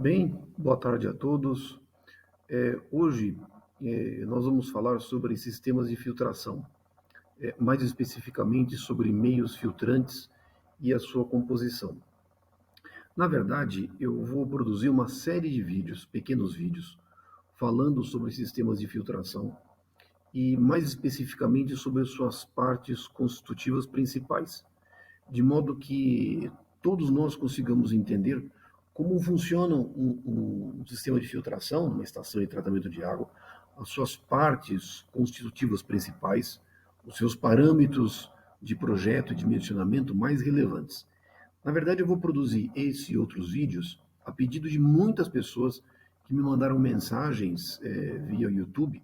Bem, boa tarde a todos. Hoje nós vamos falar sobre sistemas de filtração, mais especificamente sobre meios filtrantes e a sua composição. Na verdade, eu vou produzir uma série de vídeos, pequenos vídeos, falando sobre sistemas de filtração e mais especificamente sobre suas partes constitutivas principais, de modo que todos nós consigamos entender como funciona um sistema de filtração, uma estação de tratamento de água, as suas partes constitutivas principais, os seus parâmetros de projeto e dimensionamento mais relevantes. Na verdade, eu vou produzir esse e outros vídeos a pedido de muitas pessoas que me mandaram mensagens via YouTube,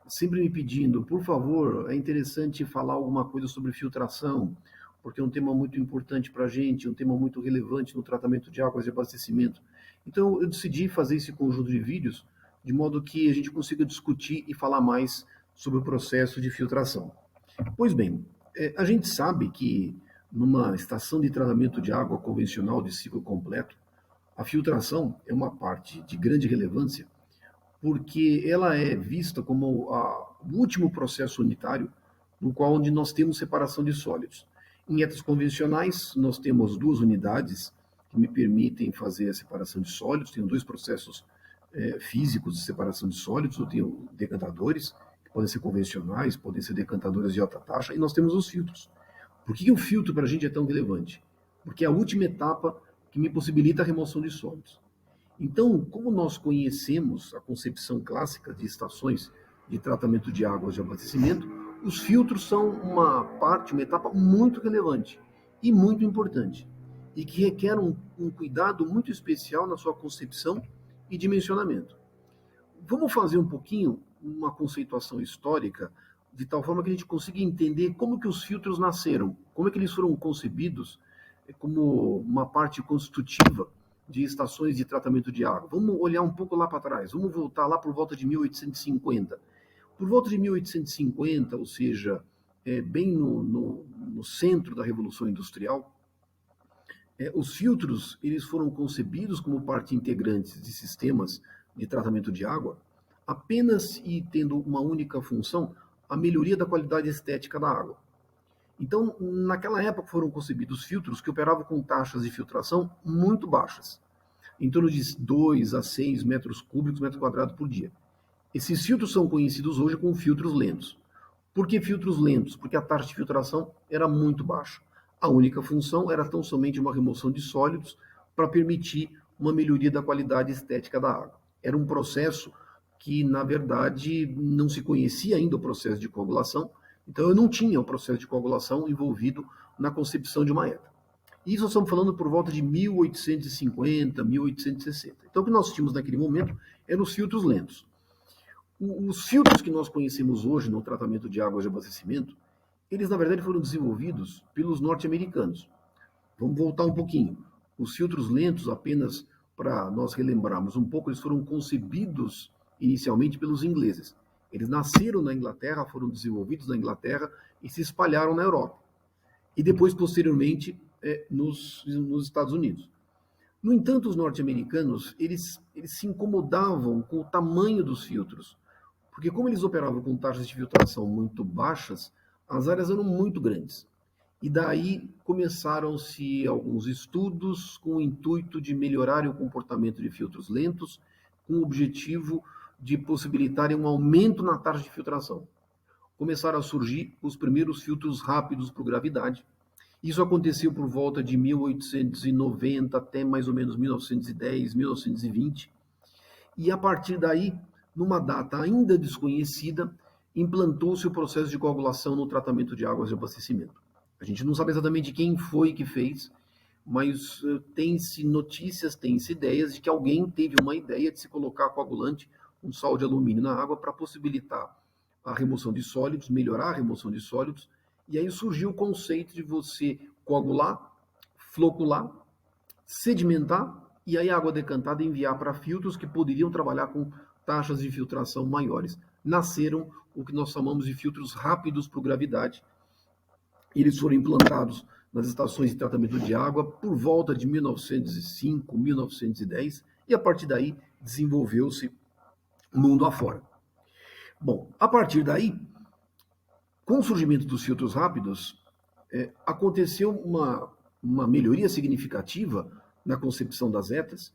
sempre me pedindo, por favor, é interessante falar alguma coisa sobre filtração, porque é um tema muito importante para a gente, um tema muito relevante no tratamento de águas de abastecimento. Então, eu decidi fazer esse conjunto de vídeos de modo que a gente consiga discutir e falar mais sobre o processo de filtração. Pois bem, a gente sabe que numa estação de tratamento de água convencional de ciclo completo, a filtração é uma parte de grande relevância porque ela é vista como o último processo unitário no qual onde nós temos separação de sólidos. Em etas convencionais, nós temos duas unidades que me permitem fazer a separação de sólidos. Tenho dois processos físicos de separação de sólidos. Eu tenho decantadores, que podem ser convencionais, podem ser decantadores de alta taxa, e nós temos os filtros. Por que o filtro para a gente é tão relevante? Porque é a última etapa que me possibilita a remoção de sólidos. Então, como nós conhecemos a concepção clássica de estações de tratamento de águas de abastecimento, os filtros são uma parte, uma etapa muito relevante e muito importante, e que requer um cuidado muito especial na sua concepção e dimensionamento. Vamos fazer um pouquinho uma conceituação histórica, de tal forma que a gente consiga entender como que os filtros nasceram, como é que eles foram concebidos como uma parte constitutiva de estações de tratamento de água. Vamos olhar um pouco lá para trás, vamos voltar lá por volta de 1850. Por volta de 1850, ou seja, bem no centro da Revolução Industrial, os filtros eles foram concebidos como parte integrante de sistemas de tratamento de água, apenas e tendo uma única função, a melhoria da qualidade estética da água. Então, naquela época foram concebidos filtros que operavam com taxas de filtração muito baixas, em torno de 2 a 6 metros cúbicos metro quadrado por dia. Esses filtros são conhecidos hoje como filtros lentos. Por que filtros lentos? Porque a taxa de filtração era muito baixa. A única função era tão somente uma remoção de sólidos para permitir uma melhoria da qualidade estética da água. Era um processo que, na verdade, não se conhecia ainda o processo de coagulação, então eu não tinha o processo de coagulação envolvido na concepção de uma ETA. Isso nós estamos falando por volta de 1850, 1860. Então o que nós tínhamos naquele momento eram os filtros lentos. Os filtros que nós conhecemos hoje no tratamento de águas de abastecimento, eles na verdade foram desenvolvidos pelos norte-americanos. Vamos voltar um pouquinho. Os filtros lentos, apenas para nós relembrarmos um pouco, eles foram concebidos inicialmente pelos ingleses. Eles nasceram na Inglaterra, foram desenvolvidos na Inglaterra e se espalharam na Europa. E depois, posteriormente, nos Estados Unidos. No entanto, os norte-americanos, eles se incomodavam com o tamanho dos filtros, porque como eles operavam com taxas de filtração muito baixas, as áreas eram muito grandes. E daí começaram-se alguns estudos com o intuito de melhorar o comportamento de filtros lentos, com o objetivo de possibilitarem um aumento na taxa de filtração. Começaram a surgir os primeiros filtros rápidos por gravidade. Isso aconteceu por volta de 1890 até mais ou menos 1910, 1920. E a partir daí, numa data ainda desconhecida, implantou-se o processo de coagulação no tratamento de águas de abastecimento. A gente não sabe exatamente quem foi que fez, mas tem-se notícias, tem-se ideias de que alguém teve uma ideia de se colocar coagulante, um sal de alumínio na água para possibilitar a remoção de sólidos, melhorar a remoção de sólidos, e aí surgiu o conceito de você coagular, flocular, sedimentar, e aí a água decantada enviar para filtros que poderiam trabalhar com taxas de filtração maiores. Nasceram o que nós chamamos de filtros rápidos por gravidade. Eles foram implantados nas estações de tratamento de água por volta de 1905, 1910, e a partir daí desenvolveu-se mundo afora. Bom, a partir daí, com o surgimento dos filtros rápidos, aconteceu uma melhoria significativa na concepção das ETAs,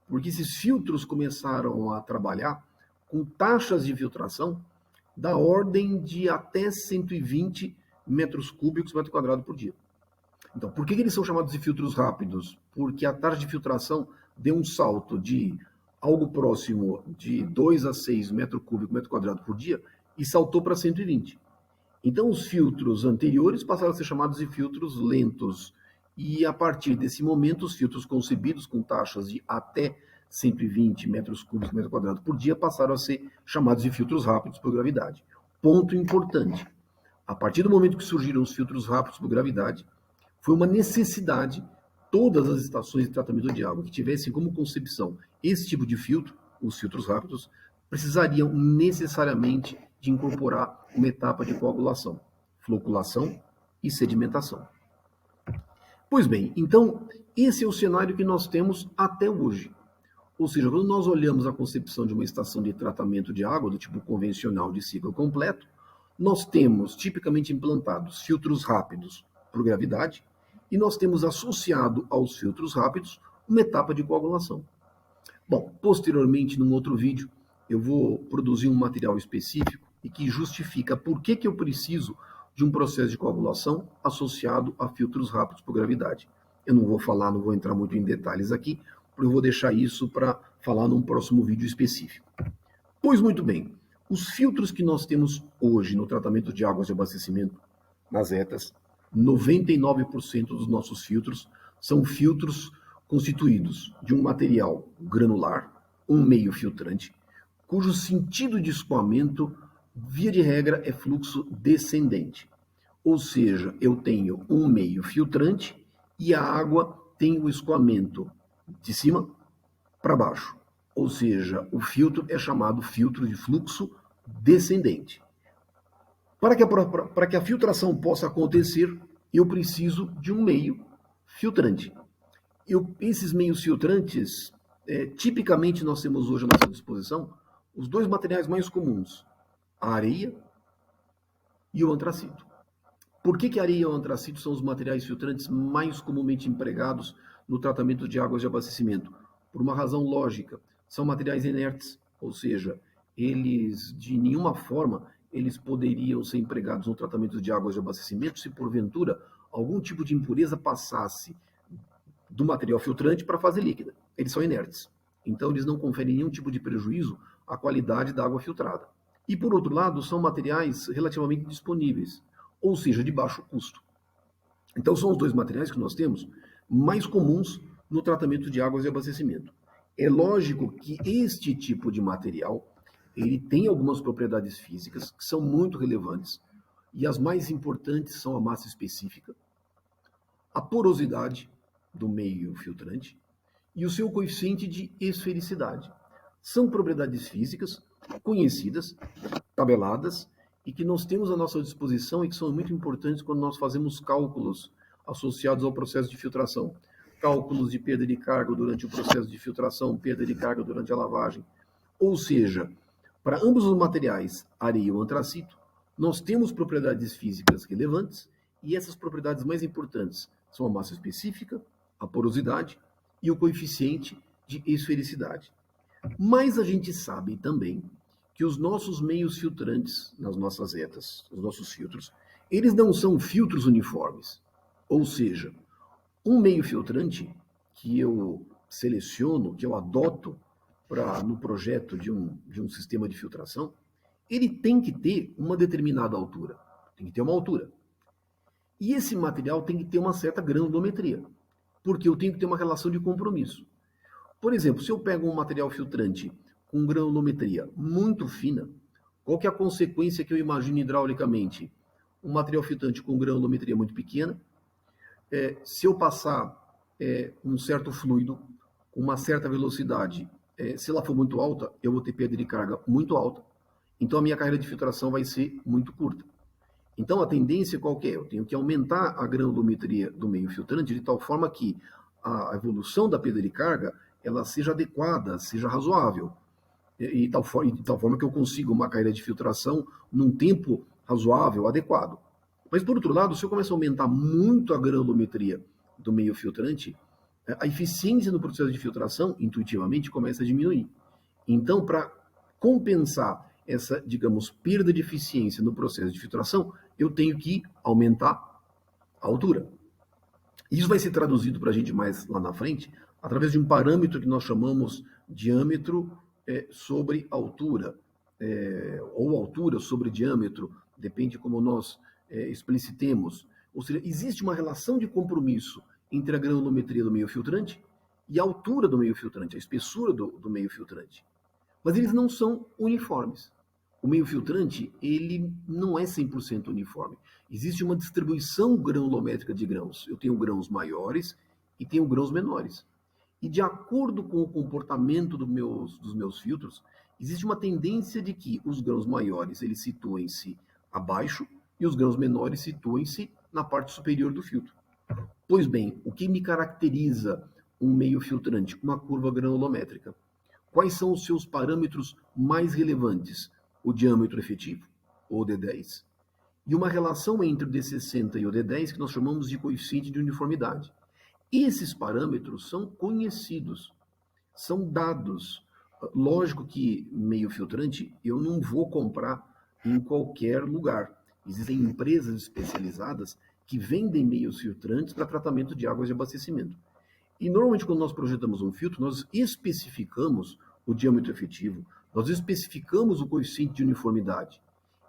porque esses filtros começaram a trabalhar com taxas de filtração da ordem de até 120 metros cúbicos metro quadrado por dia. Então, por que eles são chamados de filtros rápidos? Porque a taxa de filtração deu um salto de algo próximo de 2 a 6 metros cúbicos metro quadrado por dia e saltou para 120. Então, os filtros anteriores passaram a ser chamados de filtros lentos. E, a partir desse momento, os filtros concebidos com taxas de até 120 metros cúbicos metro quadrado por dia passaram a ser chamados de filtros rápidos por gravidade. Ponto importante. A partir do momento que surgiram os filtros rápidos por gravidade, foi uma necessidade todas as estações de tratamento de água que tivessem como concepção esse tipo de filtro, os filtros rápidos, precisariam necessariamente de incorporar uma etapa de coagulação, floculação e sedimentação. Pois bem, então, esse é o cenário que nós temos até hoje. Ou seja, quando nós olhamos a concepção de uma estação de tratamento de água do tipo convencional de ciclo completo, nós temos tipicamente implantados filtros rápidos por gravidade e nós temos associado aos filtros rápidos uma etapa de coagulação. Bom, posteriormente, num outro vídeo, eu vou produzir um material específico e que justifica por que eu preciso de um processo de coagulação associado a filtros rápidos por gravidade. Eu não vou entrar muito em detalhes aqui, porque eu vou deixar isso para falar num próximo vídeo específico. Pois muito bem, os filtros que nós temos hoje no tratamento de águas de abastecimento nas ETAs, 99% dos nossos filtros são filtros constituídos de um material granular, um meio filtrante, cujo sentido de escoamento, via de regra, é fluxo descendente. Ou seja, eu tenho um meio filtrante e a água tem o escoamento de cima para baixo. Ou seja, o filtro é chamado filtro de fluxo descendente. Para que a filtração possa acontecer, eu preciso de um meio filtrante. Esses meios filtrantes, tipicamente nós temos hoje à nossa disposição os dois materiais mais comuns, a areia e o antracito. Por que a areia e o antracito são os materiais filtrantes mais comumente empregados no tratamento de águas de abastecimento? Por uma razão lógica, são materiais inertes, ou seja, eles de nenhuma forma eles poderiam ser empregados no tratamento de águas de abastecimento se porventura algum tipo de impureza passasse do material filtrante para a fase líquida. Eles são inertes. Então, eles não conferem nenhum tipo de prejuízo à qualidade da água filtrada. E, por outro lado, são materiais relativamente disponíveis, ou seja, de baixo custo. Então, são os dois materiais que nós temos mais comuns no tratamento de águas de abastecimento. É lógico que este tipo de material ele tem algumas propriedades físicas que são muito relevantes, e as mais importantes são a massa específica, a porosidade do meio filtrante e o seu coeficiente de esfericidade. São propriedades físicas conhecidas, tabeladas, e que nós temos à nossa disposição e que são muito importantes quando nós fazemos cálculos associados ao processo de filtração. Cálculos de perda de carga durante o processo de filtração, perda de carga durante a lavagem. Ou seja, para ambos os materiais, areia ou antracito, nós temos propriedades físicas relevantes e essas propriedades mais importantes são a massa específica, a porosidade e o coeficiente de esfericidade. Mas a gente sabe também que os nossos meios filtrantes nas nossas ETAs, os nossos filtros, eles não são filtros uniformes. Ou seja, um meio filtrante que eu seleciono, que eu adoto no projeto de um sistema de filtração, ele tem que ter uma determinada altura, tem que ter uma altura. E esse material tem que ter uma certa granulometria, porque eu tenho que ter uma relação de compromisso. Por exemplo, se eu pego um material filtrante com granulometria muito fina, qual que é a consequência que eu imagino hidraulicamente? Um material filtrante com granulometria muito pequena, se eu passar um certo fluido com uma certa velocidade, se ela for muito alta, eu vou ter perda de carga muito alta. Então, a minha carreira de filtração vai ser muito curta. Então, a tendência qual que é? Eu tenho que aumentar a granulometria do meio filtrante de tal forma que a evolução da perda de carga ela seja adequada, seja razoável, e de tal forma que eu consiga uma carreira de filtração num tempo razoável, adequado. Mas, por outro lado, se eu começar a aumentar muito a granulometria do meio filtrante, a eficiência no processo de filtração, intuitivamente, começa a diminuir. Então, para compensar essa, digamos, perda de eficiência no processo de filtração, eu tenho que aumentar a altura. Isso vai ser traduzido para a gente mais lá na frente, através de um parâmetro que nós chamamos diâmetro sobre altura, ou altura sobre diâmetro, depende como nós explicitemos. Ou seja, existe uma relação de compromisso entre a granulometria do meio filtrante e a altura do meio filtrante, a espessura do meio filtrante. Mas eles não são uniformes. O meio filtrante, ele não é 100% uniforme. Existe uma distribuição granulométrica de grãos. Eu tenho grãos maiores e tenho grãos menores. E de acordo com o comportamento dos meus filtros, existe uma tendência de que os grãos maiores eles situem-se abaixo e os grãos menores situem-se na parte superior do filtro. Pois bem, o que me caracteriza um meio filtrante? Uma curva granulométrica. Quais são os seus parâmetros mais relevantes? O diâmetro efetivo, ou D10, e uma relação entre o D60 e o D10 que nós chamamos de coeficiente de uniformidade. Esses parâmetros são conhecidos, são dados. Lógico que meio filtrante eu não vou comprar em qualquer lugar. Existem empresas especializadas que vendem meios filtrantes para tratamento de águas de abastecimento. E normalmente quando nós projetamos um filtro, nós especificamos o diâmetro efetivo, nós especificamos o coeficiente de uniformidade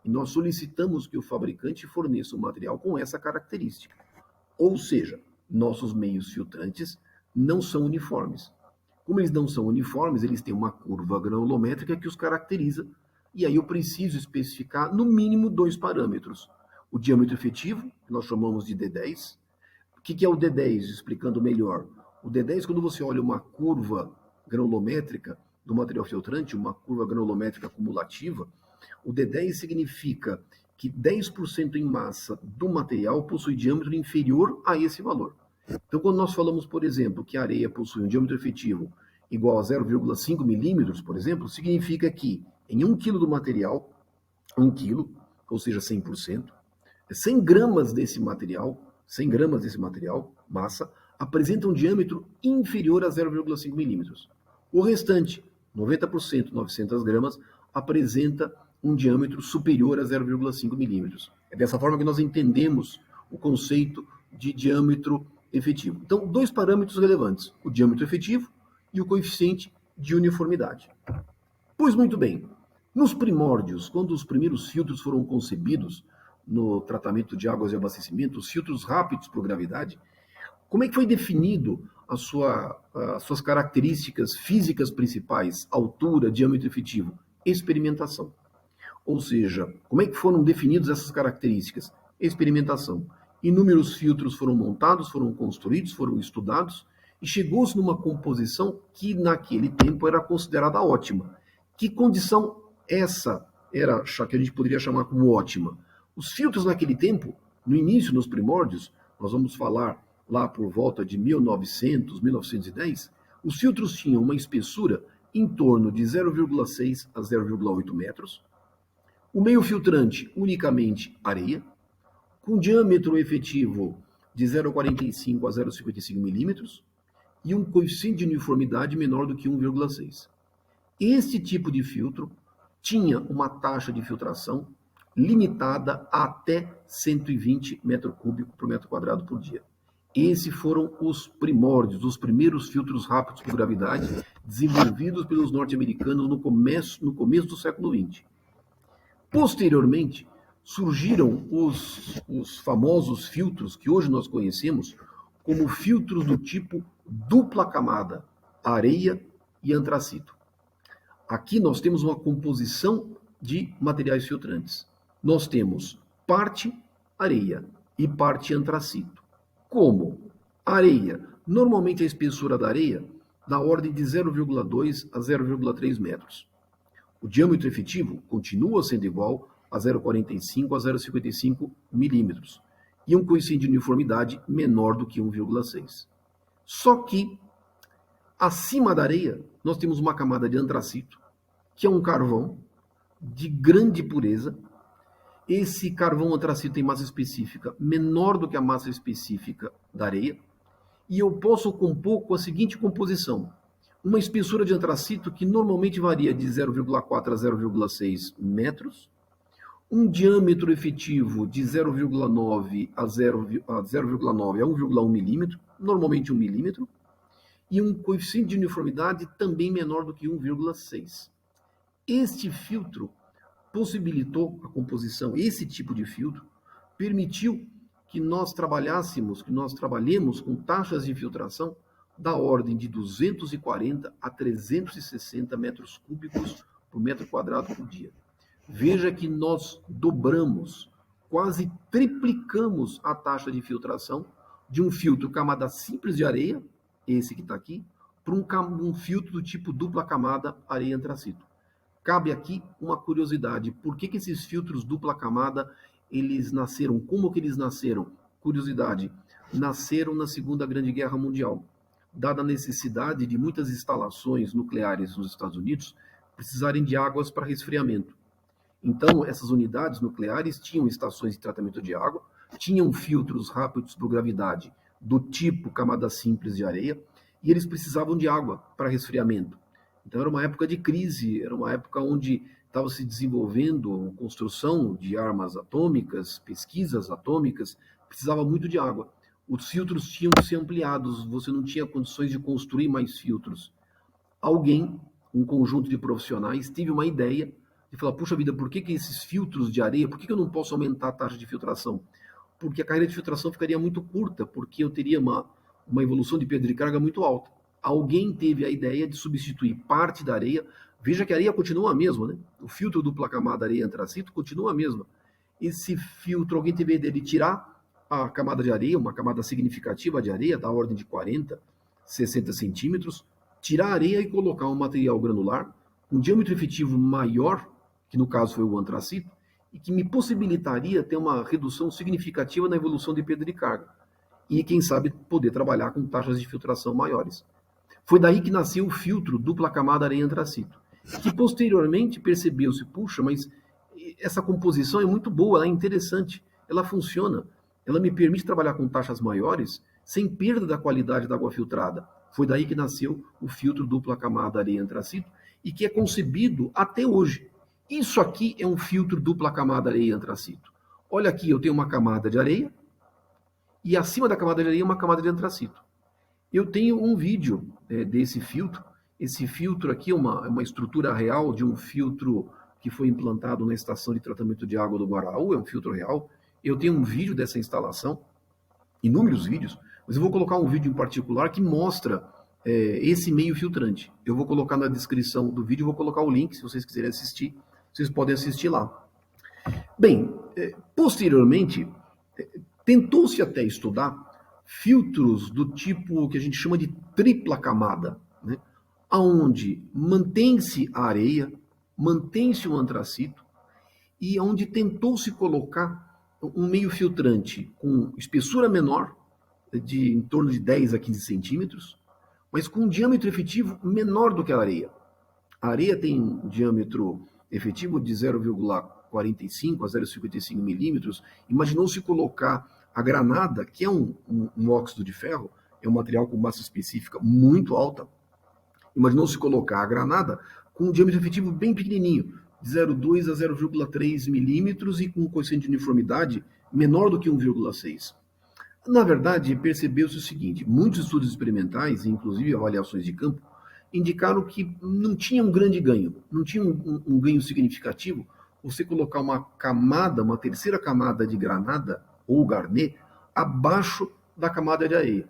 e nós solicitamos que o fabricante forneça um material com essa característica. Ou seja, nossos meios filtrantes não são uniformes. Como eles não são uniformes, eles têm uma curva granulométrica que os caracteriza, e aí eu preciso especificar no mínimo 2 parâmetros. O diâmetro efetivo, que nós chamamos de D10. O que é o D10? Explicando melhor. O D10, quando você olha uma curva granulométrica do material filtrante, uma curva granulométrica cumulativa, o D10 significa que 10% em massa do material possui diâmetro inferior a esse valor. Então, quando nós falamos, por exemplo, que a areia possui um diâmetro efetivo igual a 0,5 milímetros, por exemplo, significa que em 1 quilo do material, 1 quilo, ou seja, 100%, 100 gramas desse material, massa, apresenta um diâmetro inferior a 0,5 milímetros. O restante, 90%, 900 gramas, apresenta um diâmetro superior a 0,5 milímetros. É dessa forma que nós entendemos o conceito de diâmetro efetivo. Então, 2 parâmetros relevantes, o diâmetro efetivo e o coeficiente de uniformidade. Pois muito bem, nos primórdios, quando os primeiros filtros foram concebidos no tratamento de águas de abastecimento, os filtros rápidos por gravidade, como é que foi definido as suas características físicas principais, altura, diâmetro efetivo? Experimentação. Ou seja, como é que foram definidas essas características? Experimentação. Inúmeros filtros foram montados, foram construídos, foram estudados e chegou-se numa composição que naquele tempo era considerada ótima. Que condição essa era, que a gente poderia chamar como ótima? Os filtros naquele tempo, no início, nos primórdios, nós vamos falar lá por volta de 1900, 1910, os filtros tinham uma espessura em torno de 0,6 a 0,8 metros, o meio filtrante unicamente areia, com diâmetro efetivo de 0,45 a 0,55 milímetros e um coeficiente de uniformidade menor do que 1,6. Este tipo de filtro tinha uma taxa de filtração limitada a até 120 metros cúbicos por metro quadrado por dia. Esses foram os primórdios, os primeiros filtros rápidos por gravidade desenvolvidos pelos norte-americanos no começo do século XX. Posteriormente, surgiram os famosos filtros que hoje nós conhecemos como filtros do tipo dupla camada, areia e antracito. Aqui nós temos uma composição de materiais filtrantes. Nós temos parte areia e parte antracito. Como? Areia. Normalmente a espessura da areia na ordem de 0,2 a 0,3 metros. O diâmetro efetivo continua sendo igual a 0,45 a 0,55 milímetros e um coeficiente de uniformidade menor do que 1,6. Só que Acima da areia, nós temos uma camada de antracito, que é um carvão de grande pureza. Esse carvão antracito tem massa específica menor do que a massa específica da areia, e eu posso compor com a seguinte composição: uma espessura de antracito que normalmente varia de 0,4 a 0,6 metros, um diâmetro efetivo de 0,9 a 0,9 a 1,1 milímetro, normalmente 1 milímetro, e um coeficiente de uniformidade também menor do que 1,6. Este filtro possibilitou a composição, esse tipo de filtro permitiu que nós trabalhemos com taxas de filtração da ordem de 240 a 360 metros cúbicos por metro quadrado por dia. Veja que nós dobramos, quase triplicamos a taxa de filtração de um filtro camada simples de areia, esse que está aqui, para um filtro do tipo dupla camada areia-antracito. Cabe aqui uma curiosidade: por que esses filtros dupla camada, eles nasceram? Como que eles nasceram? Curiosidade: nasceram na Segunda Grande Guerra Mundial. Dada a necessidade de muitas instalações nucleares nos Estados Unidos precisarem de águas para resfriamento. Então, essas unidades nucleares tinham estações de tratamento de água, tinham filtros rápidos por gravidade do tipo camada simples de areia, e eles precisavam de água para resfriamento. Então era uma época de crise, era uma época onde estava se desenvolvendo construção de armas atômicas, pesquisas atômicas, precisava muito de água. Os filtros tinham que ser ampliados, você não tinha condições de construir mais filtros. Alguém, um conjunto de profissionais, teve uma ideia de falar: puxa vida, por que esses filtros de areia, por que eu não posso aumentar a taxa de filtração? Porque a carreira de filtração ficaria muito curta, porque eu teria uma evolução de perda de carga muito alta. Alguém teve a ideia de substituir parte da areia. Veja que a areia continua a mesma, né? O filtro dupla camada areia-antracito continua a mesma. Esse filtro, alguém teve a ideia de tirar a camada de areia, uma camada significativa de areia, da ordem de 40, 60 centímetros, tirar a areia e colocar um material granular, um diâmetro efetivo maior, que no caso foi o antracito, e que me possibilitaria ter uma redução significativa na evolução de perda de carga. E, quem sabe, poder trabalhar com taxas de filtração maiores. Foi daí que nasceu o filtro dupla camada areia-antracito, que posteriormente percebeu-se: puxa, mas essa composição é muito boa, ela é interessante, ela funciona, ela me permite trabalhar com taxas maiores sem perda da qualidade da água filtrada. Foi daí que nasceu o filtro dupla camada areia-antracito, e que é concebido até hoje. Isso aqui é um filtro dupla camada areia-antracito. Olha aqui, eu tenho uma camada de areia, e acima da camada de areia uma camada de antracito. Eu tenho um vídeo desse filtro. Esse filtro aqui é uma estrutura real de um filtro que foi implantado na estação de tratamento de água do Guaraú, é um filtro real. Eu tenho um vídeo dessa instalação, inúmeros vídeos, mas eu vou colocar um vídeo em particular que mostra esse meio filtrante. Eu vou colocar na descrição do vídeo, vou colocar o link, se vocês quiserem assistir, vocês podem assistir lá. Bem, posteriormente, tentou-se até estudar filtros do tipo que a gente chama de tripla camada, né? Onde mantém-se a areia, mantém-se o antracito, e onde tentou-se colocar um meio filtrante com espessura menor, de em torno de 10 a 15 centímetros, mas com um diâmetro efetivo menor do que a areia. A areia tem um diâmetro efetivo de 0,45 a 0,55 milímetros. Imaginou-se colocar a granada, que é um óxido de ferro, é um material com massa específica muito alta. Imaginou-se colocar a granada com um diâmetro efetivo bem pequenininho, de 0,2 a 0,3 milímetros, e com um coeficiente de uniformidade menor do que 1,6. Na verdade, percebeu-se o seguinte: muitos estudos experimentais, inclusive avaliações de campo, indicaram que não tinha um grande ganho, não tinha um ganho significativo você colocar uma camada, uma terceira camada de granada ou garnet abaixo da camada de areia.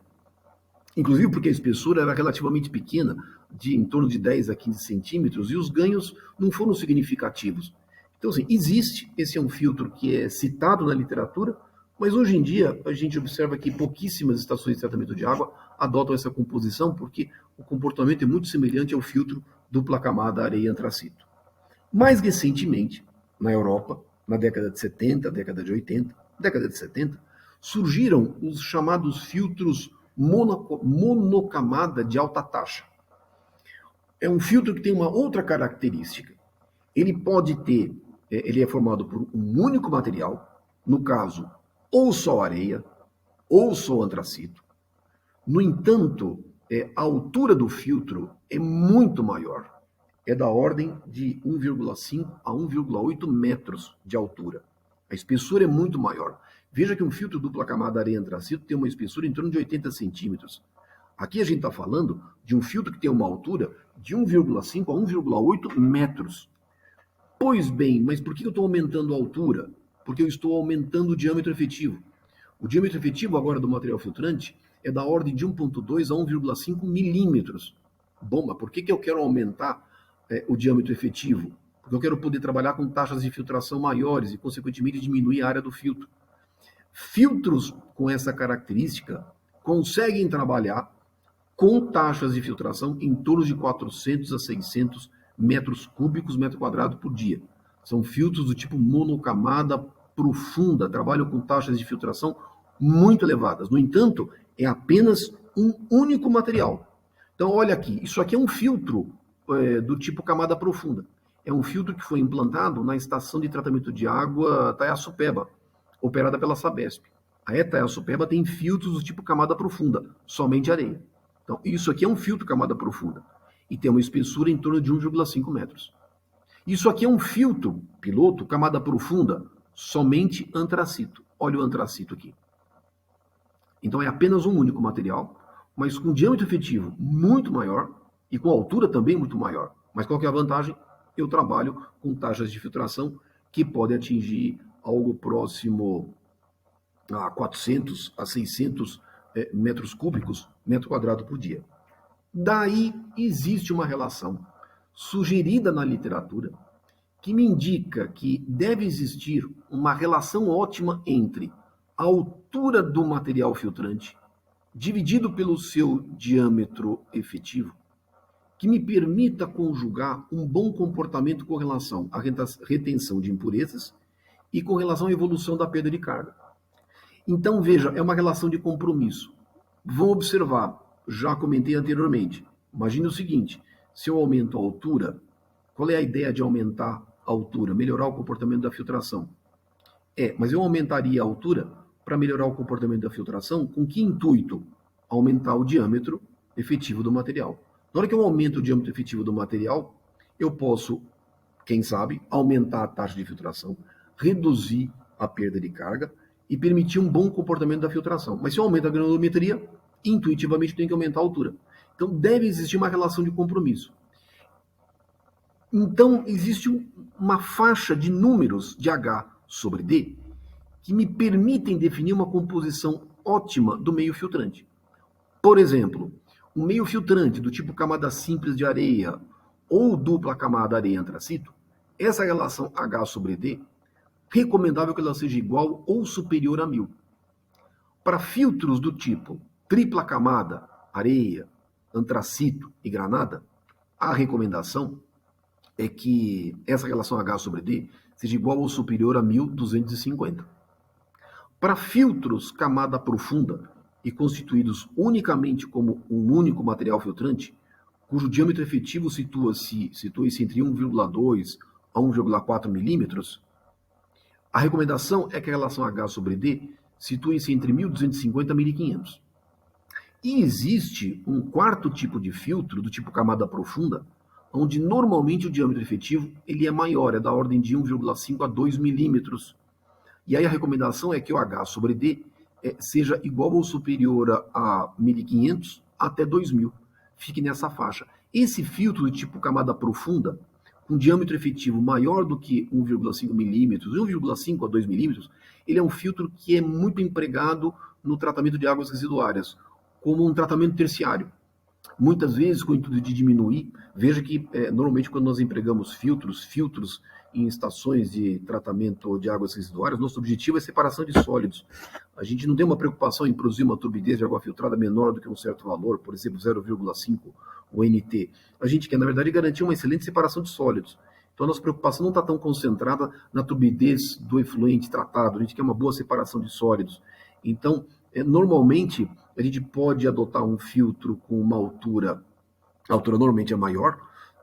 Inclusive porque a espessura era relativamente pequena, de em torno de 10 a 15 centímetros, e os ganhos não foram significativos. Então, assim, existe, esse é um filtro que é citado na literatura, mas hoje em dia a gente observa que pouquíssimas estações de tratamento de água adotam essa composição, porque o comportamento é muito semelhante ao filtro dupla camada areia-antracito. Mais recentemente, na Europa, na década de 70, década de 80, década de 70, surgiram os chamados filtros monocamada de alta taxa. É um filtro que tem uma outra característica. Ele pode ter, ele é formado por um único material, no caso, ou só areia, ou só antracito. No entanto, a altura do filtro é muito maior. É da ordem de 1,5 a 1,8 metros de altura. A espessura é muito maior. Veja que um filtro dupla camada areia antracito tem uma espessura em torno de 80 centímetros. Aqui a gente está falando de um filtro que tem uma altura de 1,5 a 1,8 metros. Pois bem, mas por que eu estou aumentando a altura? Porque eu estou aumentando o diâmetro efetivo. O diâmetro efetivo agora do material filtrante é da ordem de 1,2 a 1,5 milímetros. Bom, mas por que eu quero aumentar o diâmetro efetivo? Porque eu quero poder trabalhar com taxas de filtração maiores e, consequentemente, diminuir a área do filtro. Filtros com essa característica conseguem trabalhar com taxas de filtração em torno de 400 a 600 metros cúbicos metro quadrado por dia. São filtros do tipo monocamada profunda, trabalham com taxas de filtração muito elevadas. No entanto, é apenas um único material. Então, olha aqui, isso aqui é um filtro do tipo camada profunda. É um filtro que foi implantado na estação de tratamento de água Taiaçupeba, operada pela Sabesp. A Taiaçupeba tem filtros do tipo camada profunda, somente areia. Então, isso aqui é um filtro camada profunda e tem uma espessura em torno de 1,5 metros. Isso aqui é um filtro piloto camada profunda, somente antracito. Olha o antracito aqui. Então, é apenas um único material, mas com diâmetro efetivo muito maior e com altura também muito maior. Mas qual que é a vantagem? Eu trabalho com taxas de filtração que podem atingir algo próximo a 400 a 600 metros cúbicos, metro quadrado por dia. Daí existe uma relação sugerida na literatura que me indica que deve existir uma relação ótima entre a altura do material filtrante dividido pelo seu diâmetro efetivo, que me permita conjugar um bom comportamento com relação à retenção de impurezas e com relação à evolução da perda de carga. Então, veja, é uma relação de compromisso. Vão observar, já comentei anteriormente. Imagine o seguinte, se eu aumento a altura, qual é a ideia de aumentar a altura? Melhorar o comportamento da filtração. Mas eu aumentaria a altura para melhorar o comportamento da filtração com que intuito? Aumentar o diâmetro efetivo do material. Na hora que eu aumento o diâmetro efetivo do material, eu posso, quem sabe, aumentar a taxa de filtração, reduzir a perda de carga e permitir um bom comportamento da filtração. Mas se eu aumento a granulometria, intuitivamente eu tenho que aumentar a altura. Então deve existir uma relação de compromisso. Então existe uma faixa de números de H sobre D que me permitem definir uma composição ótima do meio filtrante. Por exemplo, um meio filtrante do tipo camada simples de areia ou dupla camada areia antracito, essa relação H sobre D, recomendável que ela seja igual ou superior a 1000. Para filtros do tipo tripla camada, areia, antracito e granada, a recomendação é que essa relação H sobre D seja igual ou superior a 1250. Para filtros camada profunda e constituídos unicamente como um único material filtrante, cujo diâmetro efetivo situa-se entre 1,2 a 1,4 milímetros, a recomendação é que a relação H sobre D situe-se entre 1250 a 1500. E existe um quarto tipo de filtro, do tipo camada profunda, onde normalmente o diâmetro efetivo ele é maior, é da ordem de 1,5 a 2 milímetros. E aí a recomendação é que o H sobre D seja igual ou superior a 1500 até 2000. Fique nessa faixa. Esse filtro do tipo camada profunda, com diâmetro efetivo maior do que 1,5 milímetros, 1,5 a 2 milímetros, ele é um filtro que é muito empregado no tratamento de águas residuárias, como um tratamento terciário. Muitas vezes, com o intuito de diminuir, veja que normalmente quando nós empregamos filtros em estações de tratamento de águas residuárias, nosso objetivo é separação de sólidos. A gente não tem uma preocupação em produzir uma turbidez de água filtrada menor do que um certo valor, por exemplo, 0,5 o NT. A gente quer, na verdade, garantir uma excelente separação de sólidos. Então, a nossa preocupação não está tão concentrada na turbidez do efluente tratado, a gente quer uma boa separação de sólidos. Então, normalmente, a gente pode adotar um filtro com uma altura a altura normalmente é maior,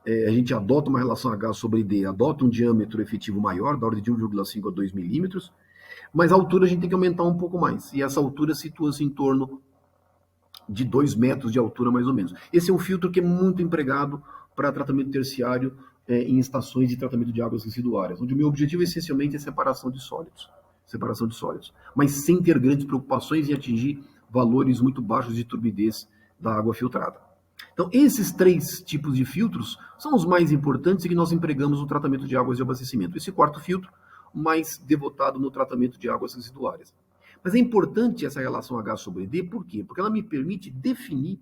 a gente adota uma relação H sobre D, adota um diâmetro efetivo maior, da ordem de 1,5 a 2 milímetros, mas a altura a gente tem que aumentar um pouco mais, e essa altura situa-se em torno de 2 metros de altura, mais ou menos. Esse é um filtro que é muito empregado para tratamento terciário em estações de tratamento de águas residuárias, onde o meu objetivo essencialmente é separação de sólidos, mas sem ter grandes preocupações em atingir valores muito baixos de turbidez da água filtrada. Então, esses 3 tipos de filtros são os mais importantes e que nós empregamos no tratamento de águas de abastecimento. Esse 4º filtro, mais devotado no tratamento de águas residuárias. Mas é importante essa relação H sobre D, por quê? Porque ela me permite definir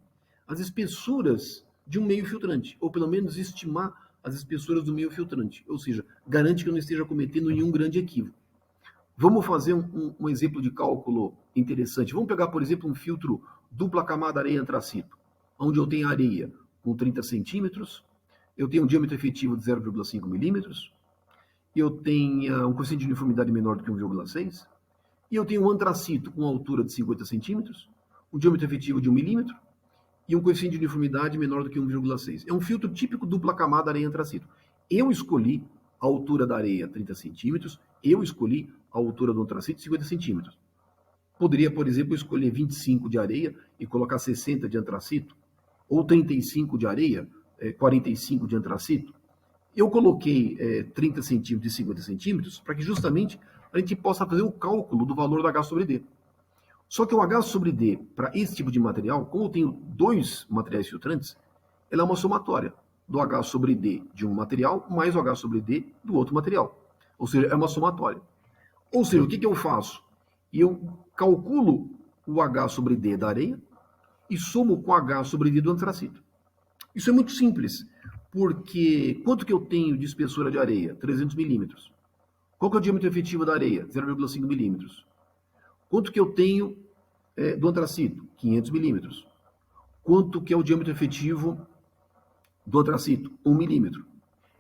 as espessuras de um meio filtrante, ou pelo menos estimar as espessuras do meio filtrante, ou seja, garante que eu não esteja cometendo nenhum grande equívoco. Vamos fazer um exemplo de cálculo interessante. Vamos pegar, por exemplo, um filtro dupla camada areia-antracito, onde eu tenho areia com 30 centímetros, eu tenho um diâmetro efetivo de 0,5 milímetros, eu tenho um coeficiente de uniformidade menor do que 1,6, e eu tenho um antracito com altura de 50 centímetros, um diâmetro efetivo de 1 milímetro, e um coeficiente de uniformidade menor do que 1,6. É um filtro típico dupla camada areia-antracito. Eu escolhi a altura da areia 30 centímetros, eu escolhi a altura do antracito 50 centímetros. Poderia, por exemplo, escolher 25 de areia e colocar 60 de antracito, ou 35 de areia, 45 de antracito. Eu coloquei 30 centímetros e 50 centímetros para que justamente a gente possa fazer o cálculo do valor do H sobre D. Só que o H sobre D, para esse tipo de material, como eu tenho 2 materiais filtrantes, ela é uma somatória do H sobre D de um material mais o H sobre D do outro material. Ou seja, é uma somatória. Ou seja, o que eu faço? Eu calculo o H sobre D da areia e somo com o H sobre D do antracito. Isso é muito simples, porque quanto que eu tenho de espessura de areia? 300 milímetros. Qual que é o diâmetro efetivo da areia? 0,5 milímetros. Quanto que eu tenho do antracito? 500 milímetros. Quanto que é o diâmetro efetivo do antracito? 1 milímetro.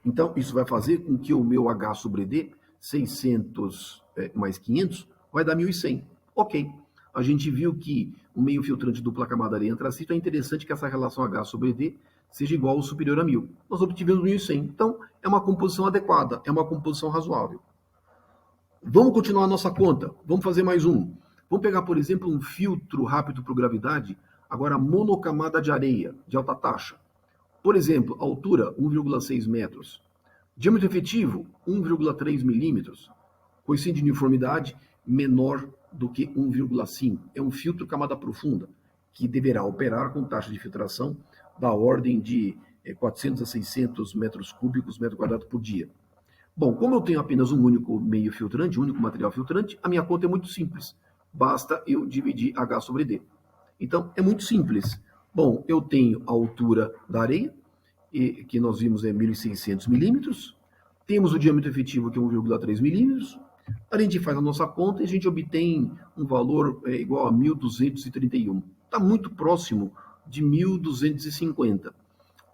Então, isso vai fazer com que o meu H sobre D, 600 mais 500, vai dar 1.100. Ok. A gente viu que o meio filtrante dupla camada areia-antracito é interessante que essa relação H sobre D seja igual ou superior a 1.000. Nós obtivemos 1.100. Então, é uma composição adequada, é uma composição razoável. Vamos continuar a nossa conta. Vamos fazer mais um. Vamos pegar, por exemplo, um filtro rápido por gravidade, agora monocamada de areia, de alta taxa. Por exemplo, altura 1,6 metros. Diâmetro efetivo 1,3 milímetros. Coeficiente de uniformidade menor do que 1,5. É um filtro camada profunda, que deverá operar com taxa de filtração da ordem de 400 a 600 metros cúbicos, metro quadrado por dia. Bom, como eu tenho apenas um único meio filtrante, um único material filtrante, a minha conta é muito simples. Basta eu dividir H sobre D. Então, é muito simples. Bom, eu tenho a altura da areia, que nós vimos é 1.600 milímetros. Temos o diâmetro efetivo, que é 1,3 milímetros. A gente faz a nossa conta e a gente obtém um valor igual a 1.231. Está muito próximo de 1.250.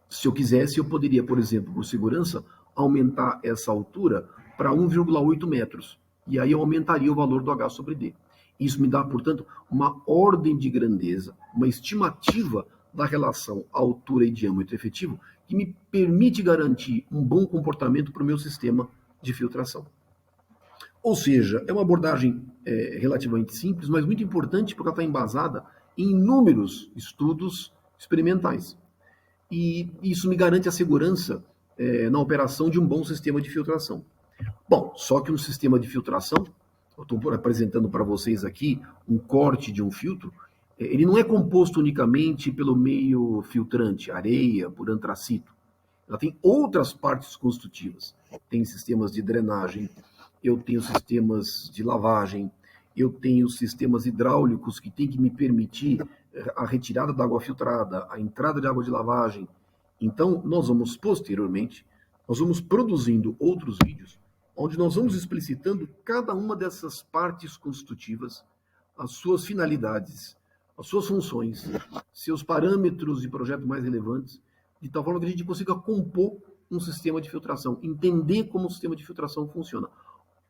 Se eu quisesse, eu poderia, por exemplo, por segurança, aumentar essa altura para 1,8 metros. E aí eu aumentaria o valor do H sobre D. Isso me dá, portanto, uma ordem de grandeza, uma estimativa da relação altura e diâmetro efetivo que me permite garantir um bom comportamento para o meu sistema de filtração. Ou seja, é uma abordagem relativamente simples, mas muito importante porque ela está embasada em inúmeros estudos experimentais. E isso me garante a segurança na operação de um bom sistema de filtração. Bom, só que um sistema de filtração, eu estou apresentando para vocês aqui um corte de um filtro, ele não é composto unicamente pelo meio filtrante, areia, por antracito. Ela tem outras partes constitutivas. Tem sistemas de drenagem, eu tenho sistemas de lavagem, eu tenho sistemas hidráulicos que têm que me permitir a retirada da água filtrada, a entrada de água de lavagem. Então, nós vamos posteriormente, nós vamos produzindo outros vídeos onde nós vamos explicitando cada uma dessas partes constitutivas, as suas finalidades, as suas funções, seus parâmetros de projeto mais relevantes, de tal forma que a gente consiga compor um sistema de filtração, entender como o sistema de filtração funciona.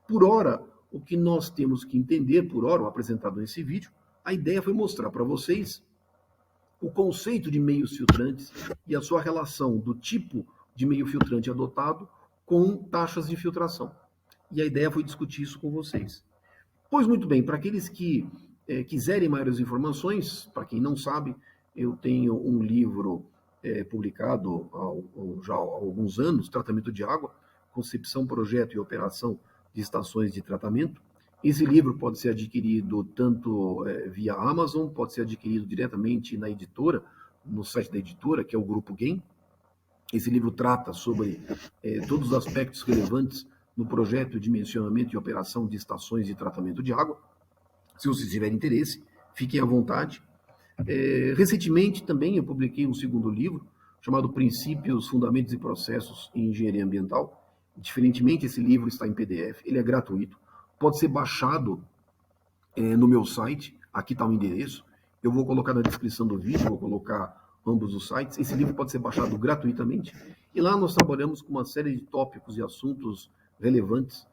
Por hora, o que nós temos que entender, por hora, o apresentado nesse vídeo, a ideia foi mostrar para vocês o conceito de meios filtrantes e a sua relação do tipo de meio filtrante adotado com taxas de filtração. E a ideia foi discutir isso com vocês. Pois muito bem, para aqueles que quiserem maiores informações, para quem não sabe, eu tenho um livro publicado já há alguns anos, Tratamento de Água, Concepção, Projeto e Operação de Estações de Tratamento. Esse livro pode ser adquirido tanto via Amazon, pode ser adquirido diretamente na editora, no site da editora, que é o Grupo Game. Esse livro trata sobre todos os aspectos relevantes no projeto de dimensionamento e operação de estações de tratamento de água. Se vocês tiverem interesse, fiquem à vontade. Recentemente também eu publiquei um segundo livro, chamado Princípios, Fundamentos e Processos em Engenharia Ambiental. Diferentemente, esse livro está em PDF, ele é gratuito, pode ser baixado no meu site, aqui está o endereço, eu vou colocar na descrição do vídeo, vou colocar ambos os sites. Esse livro pode ser baixado gratuitamente, e lá nós trabalhamos com uma série de tópicos e assuntos relevantes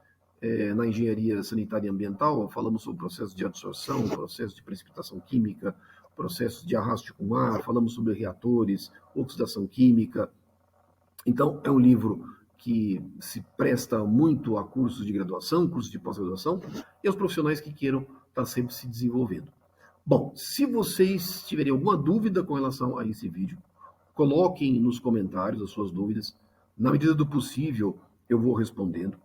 na engenharia sanitária e ambiental. Falamos sobre processos de adsorção, processos de precipitação química, processos de arraste com ar, falamos sobre reatores, oxidação química. Então, é um livro que se presta muito a cursos de graduação, cursos de pós-graduação, e aos profissionais que queiram estar sempre se desenvolvendo. Bom, se vocês tiverem alguma dúvida com relação a esse vídeo, coloquem nos comentários as suas dúvidas. Na medida do possível, eu vou respondendo.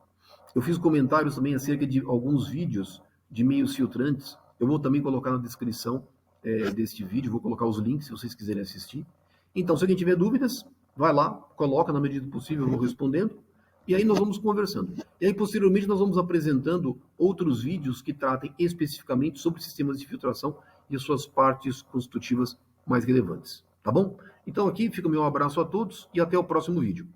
Eu fiz comentários também acerca de alguns vídeos de meios filtrantes. Eu vou também colocar na descrição deste vídeo, vou colocar os links se vocês quiserem assistir. Então, se alguém tiver dúvidas, vai lá, coloca na medida do possível, eu vou respondendo. E aí nós vamos conversando. E aí, posteriormente, nós vamos apresentando outros vídeos que tratem especificamente sobre sistemas de filtração e suas partes constitutivas mais relevantes. Tá bom? Então aqui fica o meu abraço a todos e até o próximo vídeo.